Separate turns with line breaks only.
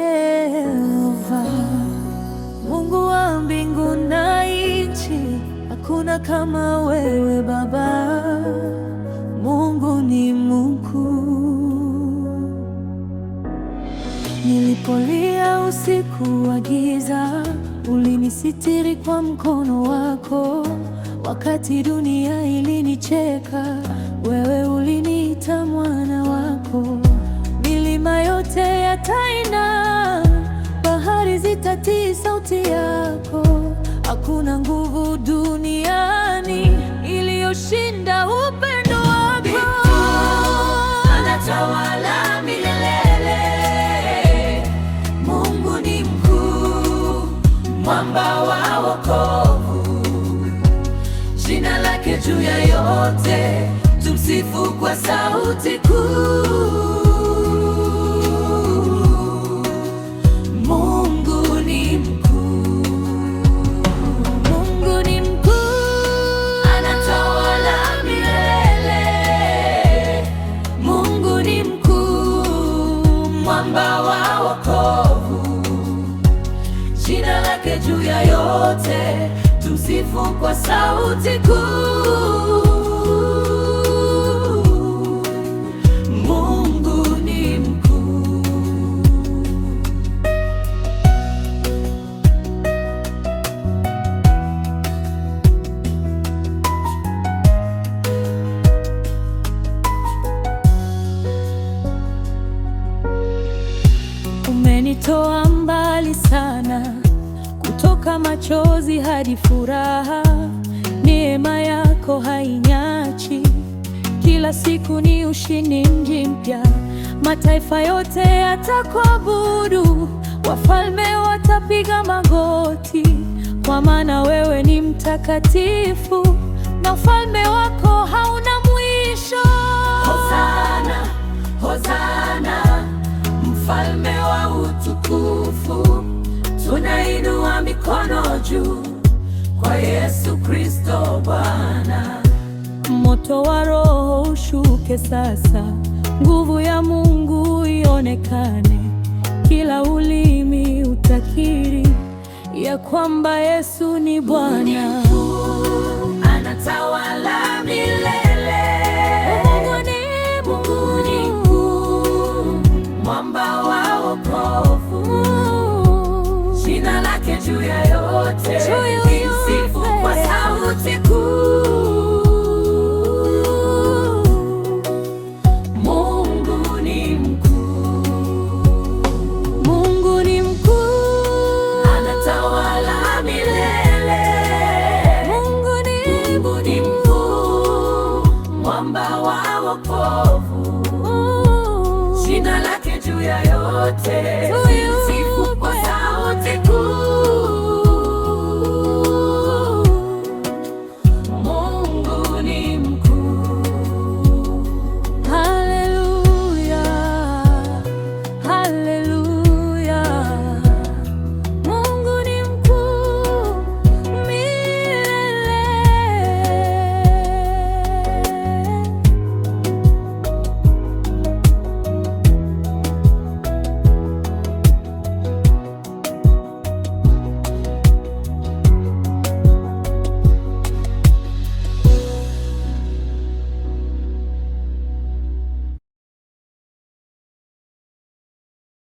Yehova, Mungu wa mbingu na nchi, hakuna kama wewe Baba. Mungu ni mkuu. Nilipolia usiku wa giza, ulinisitiri kwa mkono wako. Wakati dunia ilinicheka, wewe uliniita mwana wako. Milima yote yatainama, bahari zitatii sauti yako. Hakuna nguvu duniani iliyoshinda upendo wako.
Anatawala milele. Mungu ni mkuu, mwamba wa wokovu. Jina lake juu ya yote, tumsifu kwa sauti kuu. Mungu ni mkuu,
Mungu ni mkuu,
anatawala milele. Mungu ni mkuu, mwamba wa wokovu. Jina lake juu ya yote, tumsifu kwa sauti kuu. Mungu ni mkuu.
umenitoa mbali sana, kutoka machozi hadi furaha. Neema yako hainyachi, kila siku ni ushindi mji mpya. Mataifa yote yatakuabudu, wafalme watapiga magoti, kwa maana wewe ni mtakatifu na ufalme wako hauna mwisho.
Hosana, Hosana, mfalme wa utukufu. Tunainua mikono juu kwa Yesu Kristo Bwana.
Moto wa Roho ushuke sasa, nguvu ya Mungu ionekane. Kila ulimi utakiri ya kwamba Yesu ni Bwana.
Anatawala milele.
Mungu ni
mkuu, mwamba wa wokovu. Jina lake juu ya yote, tumsifu kwa sauti kuu. Mungu ni mkuu,
Mungu ni mkuu,
anatawala milele.
Mungu
ni mkuu, mwamba wa wokovu. Jina lake juu ya yote,